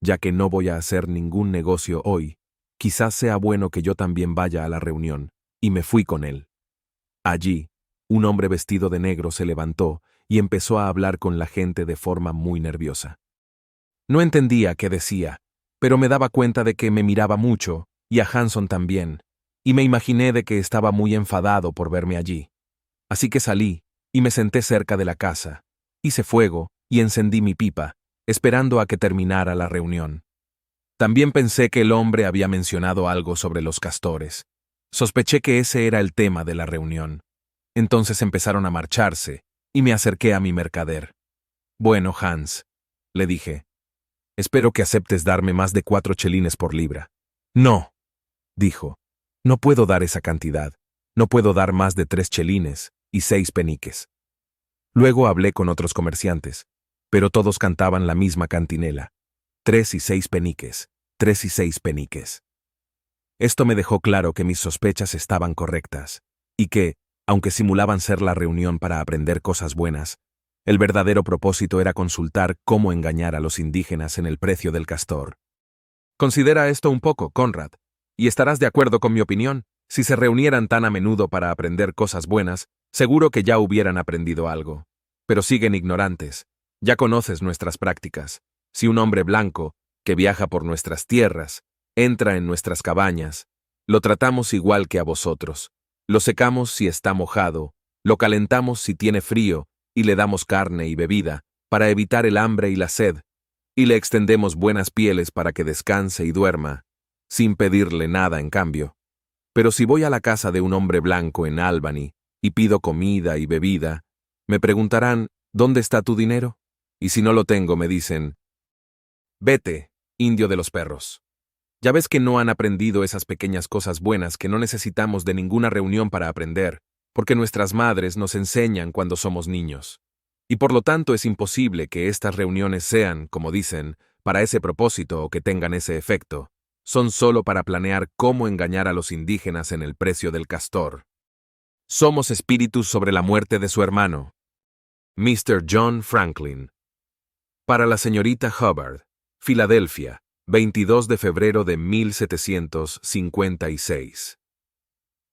ya que no voy a hacer ningún negocio hoy, quizás sea bueno que yo también vaya a la reunión, y me fui con él. Allí, un hombre vestido de negro se levantó y empezó a hablar con la gente de forma muy nerviosa. No entendía qué decía, pero me daba cuenta de que me miraba mucho, y a Hanson también, y me imaginé de que estaba muy enfadado por verme allí. Así que salí, y me senté cerca de la casa. Hice fuego y encendí mi pipa, esperando a que terminara la reunión. También pensé que el hombre había mencionado algo sobre los castores. Sospeché que ese era el tema de la reunión. Entonces empezaron a marcharse, y me acerqué a mi mercader. Bueno, Hans, le dije, espero que aceptes darme más de 4 chelines por libra. No, dijo, no puedo dar esa cantidad. No puedo dar más de 3 chelines y 6 peniques. Luego hablé con otros comerciantes, pero todos cantaban la misma cantinela. 3 y 6 peniques, 3 y 6 peniques. Esto me dejó claro que mis sospechas estaban correctas, y que, aunque simulaban ser la reunión para aprender cosas buenas, el verdadero propósito era consultar cómo engañar a los indígenas en el precio del castor. Considera esto un poco, Conrad, y estarás de acuerdo con mi opinión. Si se reunieran tan a menudo para aprender cosas buenas, seguro que ya hubieran aprendido algo. Pero siguen ignorantes. Ya conoces nuestras prácticas. Si un hombre blanco, que viaja por nuestras tierras, entra en nuestras cabañas, lo tratamos igual que a vosotros. Lo secamos si está mojado, lo calentamos si tiene frío, y le damos carne y bebida, para evitar el hambre y la sed, y le extendemos buenas pieles para que descanse y duerma, sin pedirle nada en cambio. Pero si voy a la casa de un hombre blanco en Albany y pido comida y bebida, me preguntarán, ¿dónde está tu dinero? Y si no lo tengo, me dicen, vete, indio de los perros. Ya ves que no han aprendido esas pequeñas cosas buenas que no necesitamos de ninguna reunión para aprender, porque nuestras madres nos enseñan cuando somos niños. Y por lo tanto es imposible que estas reuniones sean, como dicen, para ese propósito o que tengan ese efecto. Son solo para planear cómo engañar a los indígenas en el precio del castor. Somos espíritus sobre la muerte de su hermano. Mr. John Franklin. Para la señorita Hubbard, Filadelfia, 22 de febrero de 1756.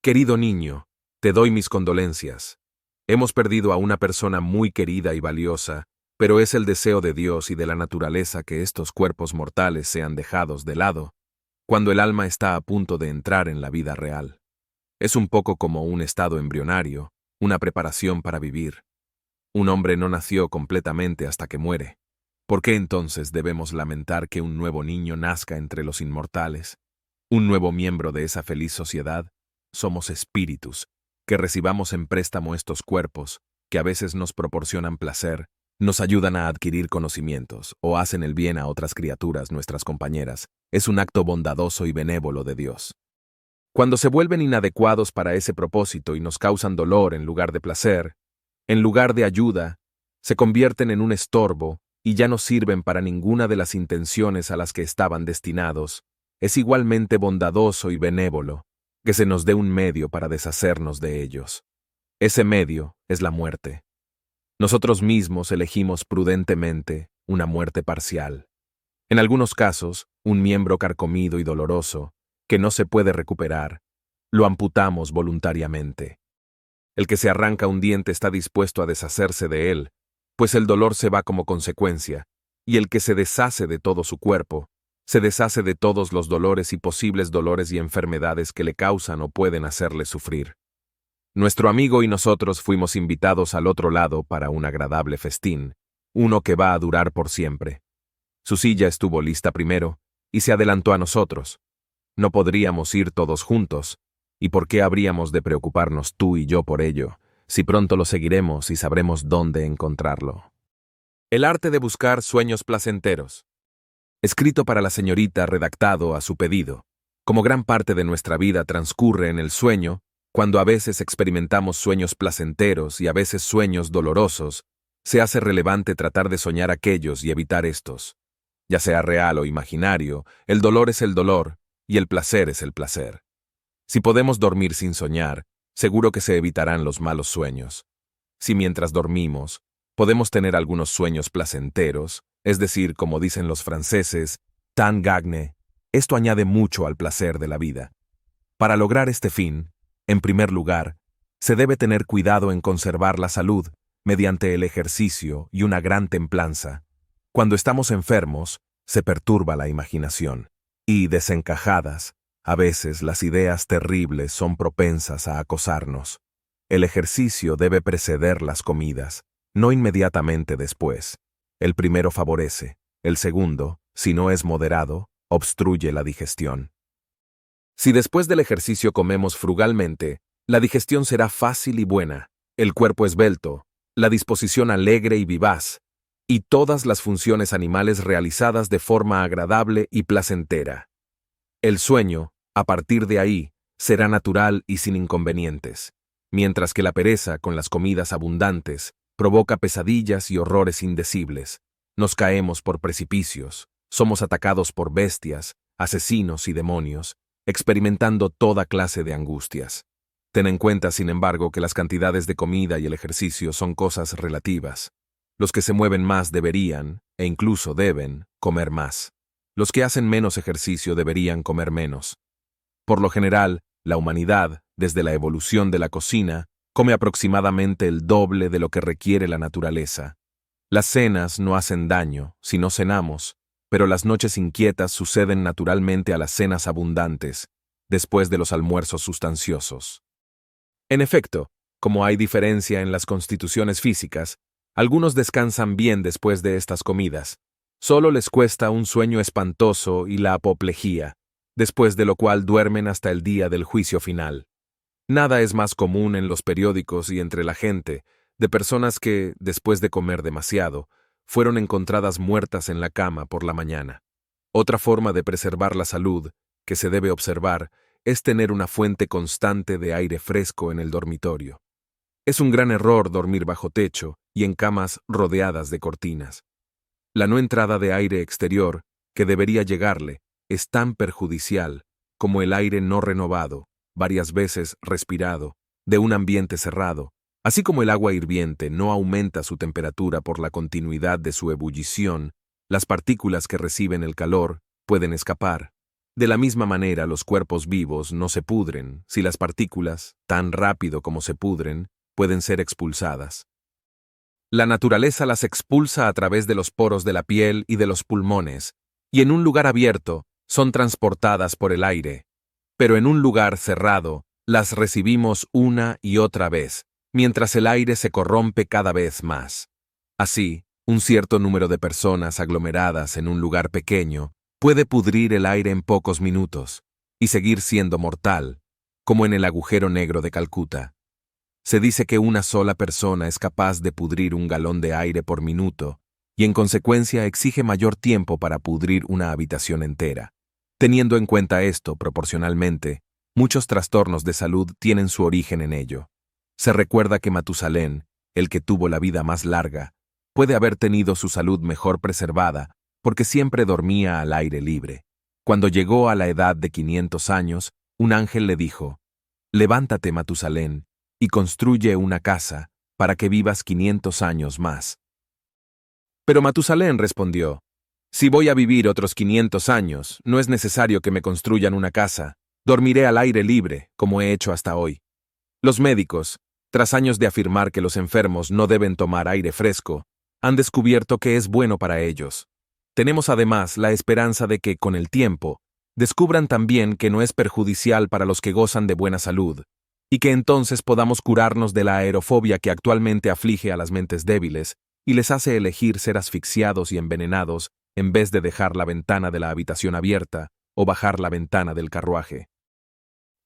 Querido niño, te doy mis condolencias. Hemos perdido a una persona muy querida y valiosa, pero es el deseo de Dios y de la naturaleza que estos cuerpos mortales sean dejados de lado, cuando el alma está a punto de entrar en la vida real. Es un poco como un estado embrionario, una preparación para vivir. Un hombre no nació completamente hasta que muere. ¿Por qué entonces debemos lamentar que un nuevo niño nazca entre los inmortales? Un nuevo miembro de esa feliz sociedad. Somos espíritus, que recibamos en préstamo estos cuerpos, que a veces nos proporcionan placer, nos ayudan a adquirir conocimientos o hacen el bien a otras criaturas, nuestras compañeras. Es un acto bondadoso y benévolo de Dios. Cuando se vuelven inadecuados para ese propósito y nos causan dolor en lugar de placer, en lugar de ayuda, se convierten en un estorbo y ya no sirven para ninguna de las intenciones a las que estaban destinados, es igualmente bondadoso y benévolo que se nos dé un medio para deshacernos de ellos. Ese medio es la muerte. Nosotros mismos elegimos prudentemente una muerte parcial. En algunos casos, un miembro carcomido y doloroso, que no se puede recuperar, lo amputamos voluntariamente. El que se arranca un diente está dispuesto a deshacerse de él, pues el dolor se va como consecuencia, y el que se deshace de todo su cuerpo, se deshace de todos los dolores y posibles dolores y enfermedades que le causan o pueden hacerle sufrir. Nuestro amigo y nosotros fuimos invitados al otro lado para un agradable festín, uno que va a durar por siempre. Su silla estuvo lista primero, y se adelantó a nosotros. No podríamos ir todos juntos, ¿y por qué habríamos de preocuparnos tú y yo por ello, si pronto lo seguiremos y sabremos dónde encontrarlo? El arte de buscar sueños placenteros. Escrito para la señorita, redactado a su pedido. Como gran parte de nuestra vida transcurre en el sueño, cuando a veces experimentamos sueños placenteros y a veces sueños dolorosos, se hace relevante tratar de soñar aquellos y evitar estos. Ya sea real o imaginario, el dolor es el dolor y el placer es el placer. Si podemos dormir sin soñar, seguro que se evitarán los malos sueños. Si mientras dormimos, podemos tener algunos sueños placenteros, es decir, como dicen los franceses, tan gagne, esto añade mucho al placer de la vida. Para lograr este fin, en primer lugar, se debe tener cuidado en conservar la salud mediante el ejercicio y una gran templanza. Cuando estamos enfermos, se perturba la imaginación, y desencajadas, a veces las ideas terribles son propensas a acosarnos. El ejercicio debe preceder las comidas, no inmediatamente después. El primero favorece, el segundo, si no es moderado, obstruye la digestión. Si después del ejercicio comemos frugalmente, la digestión será fácil y buena, el cuerpo esbelto, la disposición alegre y vivaz, y todas las funciones animales realizadas de forma agradable y placentera. El sueño, a partir de ahí, será natural y sin inconvenientes, mientras que la pereza, con las comidas abundantes, provoca pesadillas y horrores indecibles. Nos caemos por precipicios, somos atacados por bestias, asesinos y demonios, experimentando toda clase de angustias. Ten en cuenta, sin embargo, que las cantidades de comida y el ejercicio son cosas relativas. Los que se mueven más deberían, e incluso deben, comer más. Los que hacen menos ejercicio deberían comer menos. Por lo general, la humanidad, desde la evolución de la cocina, come aproximadamente el doble de lo que requiere la naturaleza. Las cenas no hacen daño si no cenamos, pero las noches inquietas suceden naturalmente a las cenas abundantes, después de los almuerzos sustanciosos. En efecto, como hay diferencia en las constituciones físicas, algunos descansan bien después de estas comidas. Solo les cuesta un sueño espantoso y la apoplejía, después de lo cual duermen hasta el día del juicio final. Nada es más común en los periódicos y entre la gente, de personas que, después de comer demasiado, fueron encontradas muertas en la cama por la mañana. Otra forma de preservar la salud, que se debe observar, es tener una fuente constante de aire fresco en el dormitorio. Es un gran error dormir bajo techo y en camas rodeadas de cortinas. La no entrada de aire exterior, que debería llegarle, es tan perjudicial como el aire no renovado, varias veces respirado, de un ambiente cerrado, así como el agua hirviente no aumenta su temperatura por la continuidad de su ebullición. Las partículas que reciben el calor pueden escapar. De la misma manera, los cuerpos vivos no se pudren si las partículas, tan rápido como se pudren, pueden ser expulsadas. La naturaleza las expulsa a través de los poros de la piel y de los pulmones, y en un lugar abierto son transportadas por el aire. Pero en un lugar cerrado las recibimos una y otra vez, mientras el aire se corrompe cada vez más. Así, un cierto número de personas aglomeradas en un lugar pequeño puede pudrir el aire en pocos minutos y seguir siendo mortal, como en el agujero negro de Calcuta. Se dice que una sola persona es capaz de pudrir un galón de aire por minuto y en consecuencia exige mayor tiempo para pudrir una habitación entera. Teniendo en cuenta esto proporcionalmente, muchos trastornos de salud tienen su origen en ello. Se recuerda que Matusalén, el que tuvo la vida más larga, puede haber tenido su salud mejor preservada porque siempre dormía al aire libre. Cuando llegó a la edad de 500 años, un ángel le dijo: «Levántate, Matusalén, y construye una casa para que vivas 500 años más». Pero Matusalén respondió: «Si voy a vivir otros 500 años, no es necesario que me construyan una casa, dormiré al aire libre, como he hecho hasta hoy». Los médicos, tras años de afirmar que los enfermos no deben tomar aire fresco, han descubierto que es bueno para ellos. Tenemos además la esperanza de que, con el tiempo, descubran también que no es perjudicial para los que gozan de buena salud, y que entonces podamos curarnos de la aerofobia que actualmente aflige a las mentes débiles y les hace elegir ser asfixiados y envenenados en vez de dejar la ventana de la habitación abierta o bajar la ventana del carruaje.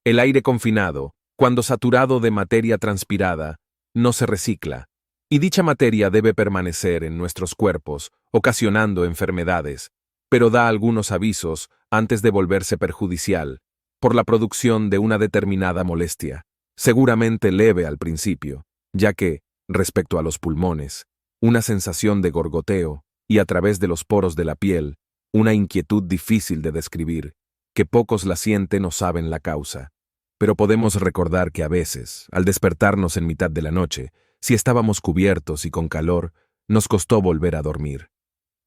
El aire confinado, cuando saturado de materia transpirada, no se recicla, y dicha materia debe permanecer en nuestros cuerpos, ocasionando enfermedades, pero da algunos avisos antes de volverse perjudicial, por la producción de una determinada molestia, seguramente leve al principio, ya que, respecto a los pulmones, una sensación de gorgoteo, y a través de los poros de la piel, una inquietud difícil de describir, que pocos la sienten o saben la causa. Pero podemos recordar que a veces, al despertarnos en mitad de la noche, si estábamos cubiertos y con calor, nos costó volver a dormir.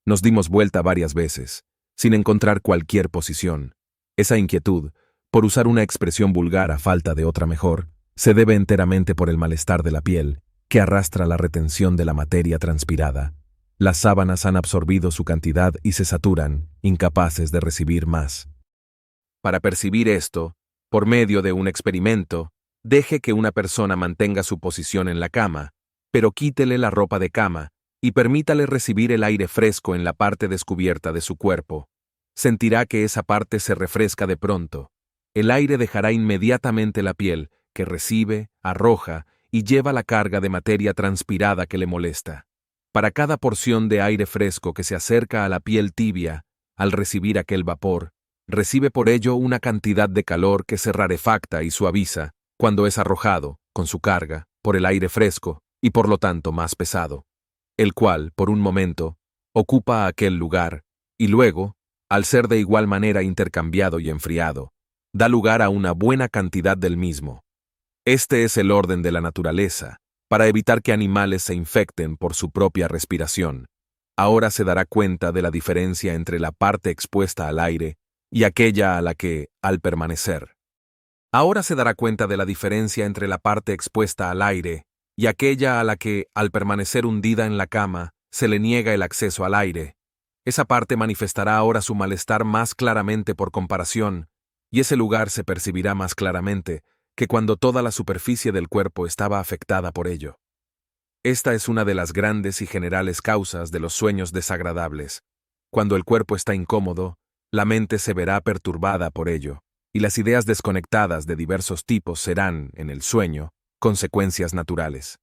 Nos dimos vuelta varias veces, sin encontrar cualquier posición. Esa inquietud, por usar una expresión vulgar a falta de otra mejor, se debe enteramente por el malestar de la piel, que arrastra la retención de la materia transpirada. Las sábanas han absorbido su cantidad y se saturan, incapaces de recibir más. Para percibir esto, por medio de un experimento, Deje que una persona mantenga su posición en la cama, pero quítele la ropa de cama y permítale recibir el aire fresco en la parte descubierta de su cuerpo. Sentirá que esa parte se refresca de pronto. El aire dejará inmediatamente la piel, que recibe, arroja y lleva la carga de materia transpirada que le molesta. Para cada porción de aire fresco que se acerca a la piel tibia, al recibir aquel vapor, recibe por ello una cantidad de calor que se rarefacta y suaviza cuando es arrojado, con su carga, por el aire fresco y por lo tanto más pesado, el cual, por un momento, ocupa aquel lugar y luego, al ser de igual manera intercambiado y enfriado, da lugar a una buena cantidad del mismo. Este es el orden de la naturaleza, para evitar que animales se infecten por su propia respiración. Ahora se dará cuenta de la diferencia entre la parte expuesta al aire y aquella a la que, al permanecer. Ahora se dará cuenta de la diferencia entre la parte expuesta al aire y aquella a la que, al permanecer hundida en la cama, se le niega el acceso al aire. Esa parte manifestará ahora su malestar más claramente por comparación, y ese lugar se percibirá más claramente que cuando toda la superficie del cuerpo estaba afectada por ello. Esta es una de las grandes y generales causas de los sueños desagradables. Cuando el cuerpo está incómodo, la mente se verá perturbada por ello, y las ideas desconectadas de diversos tipos serán, en el sueño, consecuencias naturales.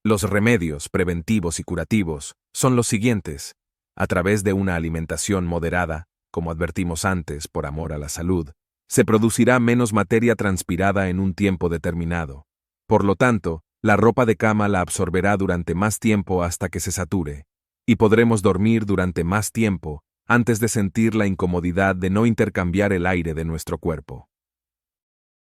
Los remedios preventivos y curativos son los siguientes: a través de una alimentación moderada, como advertimos antes, por amor a la salud, se producirá menos materia transpirada en un tiempo determinado. Por lo tanto, la ropa de cama la absorberá durante más tiempo hasta que se sature, y podremos dormir durante más tiempo antes de sentir la incomodidad de no intercambiar el aire de nuestro cuerpo.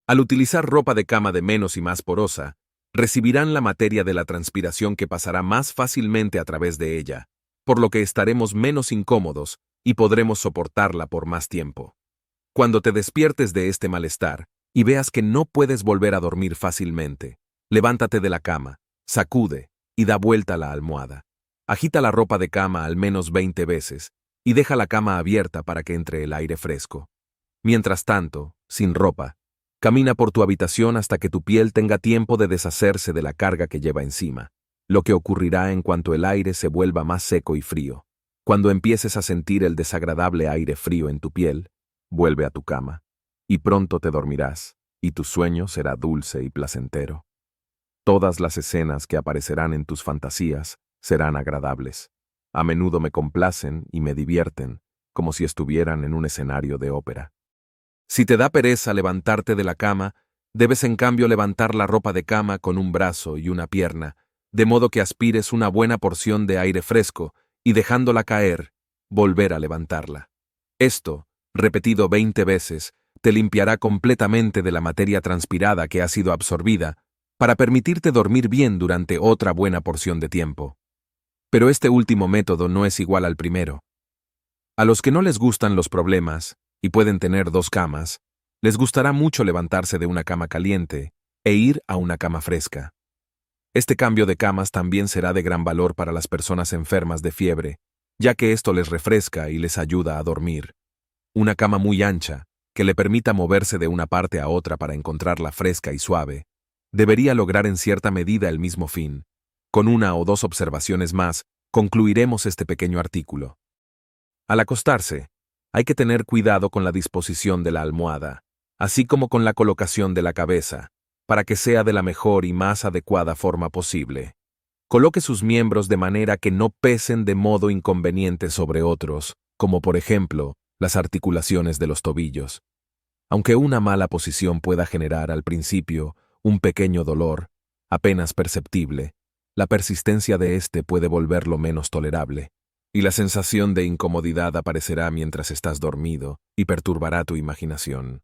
Al utilizar ropa de cama de menos y más porosa, recibirán la materia de la transpiración que pasará más fácilmente a través de ella, por lo que estaremos menos incómodos y podremos soportarla por más tiempo. Cuando te despiertes de este malestar y veas que no puedes volver a dormir fácilmente, levántate de la cama, sacude y da vuelta a la almohada. Agita la ropa de cama al menos 20 veces y deja la cama abierta para que entre el aire fresco. Mientras tanto, sin ropa, camina por tu habitación hasta que tu piel tenga tiempo de deshacerse de la carga que lleva encima, lo que ocurrirá en cuanto el aire se vuelva más seco y frío. Cuando empieces a sentir el desagradable aire frío en tu piel, vuelve a tu cama, y pronto te dormirás, y tu sueño será dulce y placentero. Todas las escenas que aparecerán en tus fantasías serán agradables. A menudo me complacen y me divierten, como si estuvieran en un escenario de ópera. Si te da pereza levantarte de la cama, debes en cambio levantar la ropa de cama con un brazo y una pierna, de modo que aspires una buena porción de aire fresco y dejándola caer, volver a levantarla. Esto, repetido 20 veces, te limpiará completamente de la materia transpirada que ha sido absorbida para permitirte dormir bien durante otra buena porción de tiempo. Pero este último método no es igual al primero. A los que no les gustan los problemas, y pueden tener 2 camas, les gustará mucho levantarse de una cama caliente e ir a una cama fresca. Este cambio de camas también será de gran valor para las personas enfermas de fiebre, ya que esto les refresca y les ayuda a dormir. Una cama muy ancha, que le permita moverse de una parte a otra para encontrarla fresca y suave, debería lograr en cierta medida el mismo fin. Con 1 o 2 observaciones más, concluiremos este pequeño artículo. Al acostarse, hay que tener cuidado con la disposición de la almohada, así como con la colocación de la cabeza, para que sea de la mejor y más adecuada forma posible. Coloque sus miembros de manera que no pesen de modo inconveniente sobre otros, como por ejemplo, las articulaciones de los tobillos. Aunque una mala posición pueda generar al principio un pequeño dolor, apenas perceptible, la persistencia de este puede volverlo menos tolerable, y la sensación de incomodidad aparecerá mientras estás dormido y perturbará tu imaginación.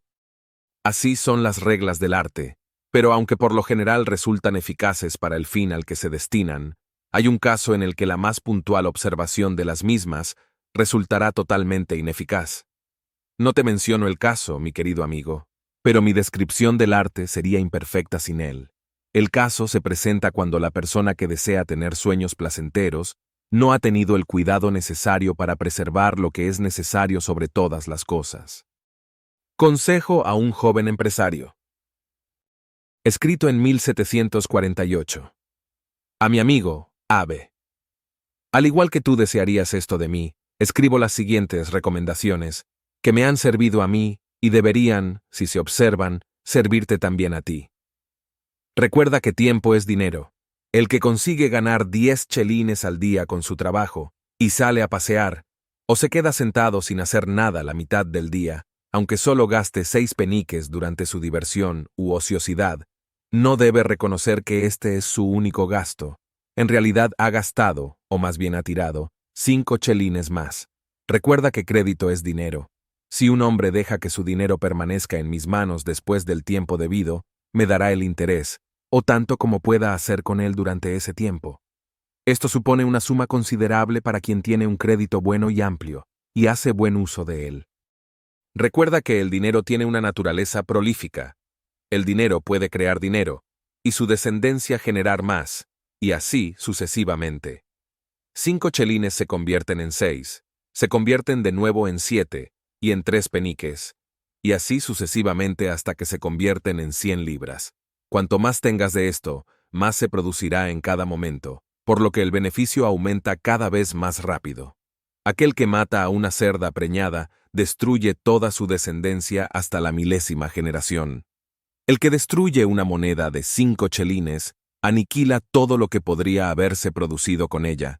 Así son las reglas del arte, pero aunque por lo general resultan eficaces para el fin al que se destinan, hay un caso en el que la más puntual observación de las mismas resultará totalmente ineficaz. No te menciono el caso, mi querido amigo, pero mi descripción del arte sería imperfecta sin él. El caso se presenta cuando la persona que desea tener sueños placenteros no ha tenido el cuidado necesario para preservar lo que es necesario sobre todas las cosas. Consejo a un joven empresario. escrito en 1748. A mi amigo, Abe. Al igual que tú desearías esto de mí, escribo las siguientes recomendaciones, que me han servido a mí y deberían, si se observan, servirte también a ti. Recuerda que tiempo es dinero. El que consigue ganar 10 chelines al día con su trabajo y sale a pasear, o se queda sentado sin hacer nada la mitad del día, aunque solo gaste 6 peniques durante su diversión u ociosidad, no debe reconocer que este es su único gasto. En realidad ha gastado, o más bien ha tirado, 5 chelines más. Recuerda que crédito es dinero. Si un hombre deja que su dinero permanezca en mis manos después del tiempo debido, me dará el interés, o tanto como pueda hacer con él durante ese tiempo. Esto supone una suma considerable para quien tiene un crédito bueno y amplio, y hace buen uso de él. Recuerda que el dinero tiene una naturaleza prolífica. El dinero puede crear dinero, y su descendencia generar más, y así sucesivamente. 5 chelines se convierten en 6, se convierten de nuevo en 7, y en 3 peniques, y así sucesivamente hasta que se convierten en 100 libras. Cuanto más tengas de esto, más se producirá en cada momento, por lo que el beneficio aumenta cada vez más rápido. Aquel que mata a una cerda preñada destruye toda su descendencia hasta la 1000ª generación. El que destruye una moneda de 5 chelines aniquila todo lo que podría haberse producido con ella.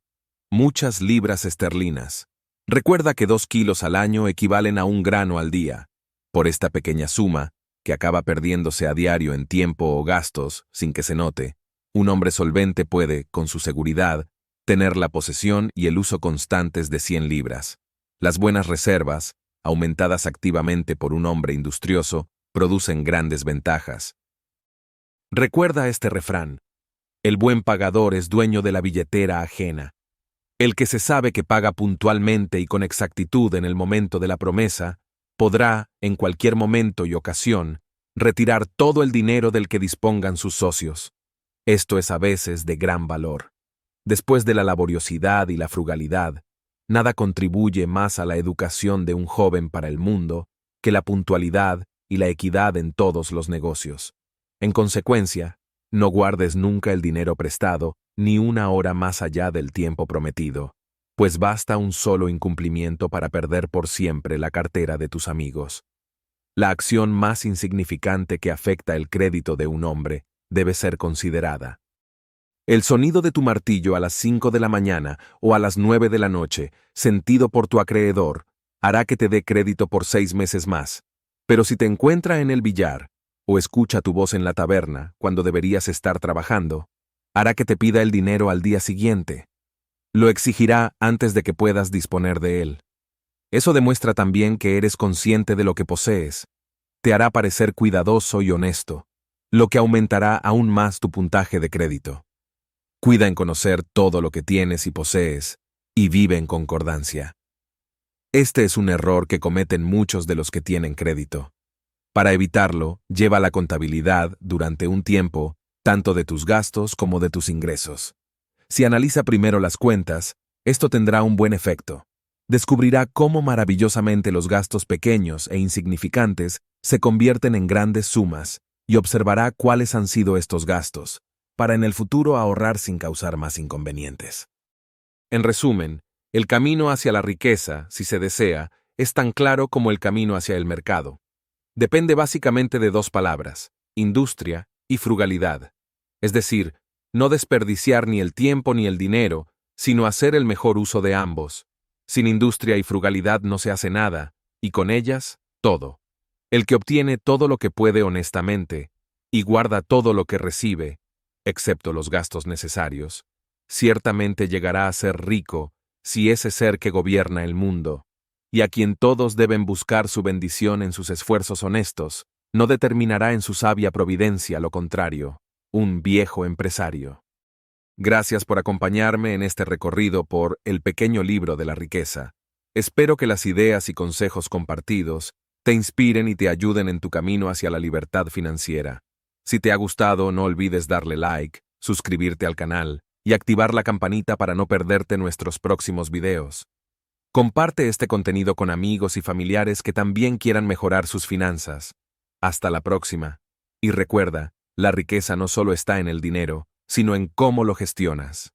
Muchas libras esterlinas. Recuerda que 2 kilos al año equivalen a 1 grano al día. Por esta pequeña suma, que acaba perdiéndose a diario en tiempo o gastos, sin que se note, un hombre solvente puede, con su seguridad, tener la posesión y el uso constantes de 100 libras. Las buenas reservas, aumentadas activamente por un hombre industrioso, producen grandes ventajas. Recuerda este refrán: el buen pagador es dueño de la billetera ajena. El que se sabe que paga puntualmente y con exactitud en el momento de la promesa, podrá, en cualquier momento y ocasión, retirar todo el dinero del que dispongan sus socios. Esto es a veces de gran valor. Después de la laboriosidad y la frugalidad, nada contribuye más a la educación de un joven para el mundo que la puntualidad y la equidad en todos los negocios. En consecuencia, no guardes nunca el dinero prestado ni una hora más allá del tiempo prometido, pues basta un solo incumplimiento para perder por siempre la cartera de tus amigos. La acción más insignificante que afecta el crédito de un hombre debe ser considerada. El sonido de tu martillo a las 5 de la mañana o a las 9 de la noche, sentido por tu acreedor, hará que te dé crédito por 6 meses más. Pero si te encuentra en el billar, o escucha tu voz en la taberna cuando deberías estar trabajando, hará que te pida el dinero al día siguiente. Lo exigirá antes de que puedas disponer de él. Eso demuestra también que eres consciente de lo que posees. Te hará parecer cuidadoso y honesto, lo que aumentará aún más tu puntaje de crédito. Cuida en conocer todo lo que tienes y posees, y vive en concordancia. Este es un error que cometen muchos de los que tienen crédito. Para evitarlo, lleva la contabilidad, durante un tiempo, tanto de tus gastos como de tus ingresos. Si analiza primero las cuentas, esto tendrá un buen efecto. Descubrirá cómo maravillosamente los gastos pequeños e insignificantes se convierten en grandes sumas, y observará cuáles han sido estos gastos, para en el futuro ahorrar sin causar más inconvenientes. En resumen, el camino hacia la riqueza, si se desea, es tan claro como el camino hacia el mercado. Depende básicamente de 2 palabras: industria y frugalidad. Es decir, no desperdiciar ni el tiempo ni el dinero, sino hacer el mejor uso de ambos. Sin industria y frugalidad no se hace nada, y con ellas, todo. El que obtiene todo lo que puede honestamente, y guarda todo lo que recibe, excepto los gastos necesarios, ciertamente llegará a ser rico si ese ser que gobierna el mundo, y a quien todos deben buscar su bendición en sus esfuerzos honestos, no determinará en su sabia providencia lo contrario, un viejo empresario. Gracias por acompañarme en este recorrido por El pequeño libro de la riqueza. Espero que las ideas y consejos compartidos te inspiren y te ayuden en tu camino hacia la libertad financiera. Si te ha gustado, no olvides darle like, suscribirte al canal y activar la campanita para no perderte nuestros próximos videos. Comparte este contenido con amigos y familiares que también quieran mejorar sus finanzas. Hasta la próxima. Y recuerda, La riqueza no solo está en el dinero, sino en cómo lo gestionas.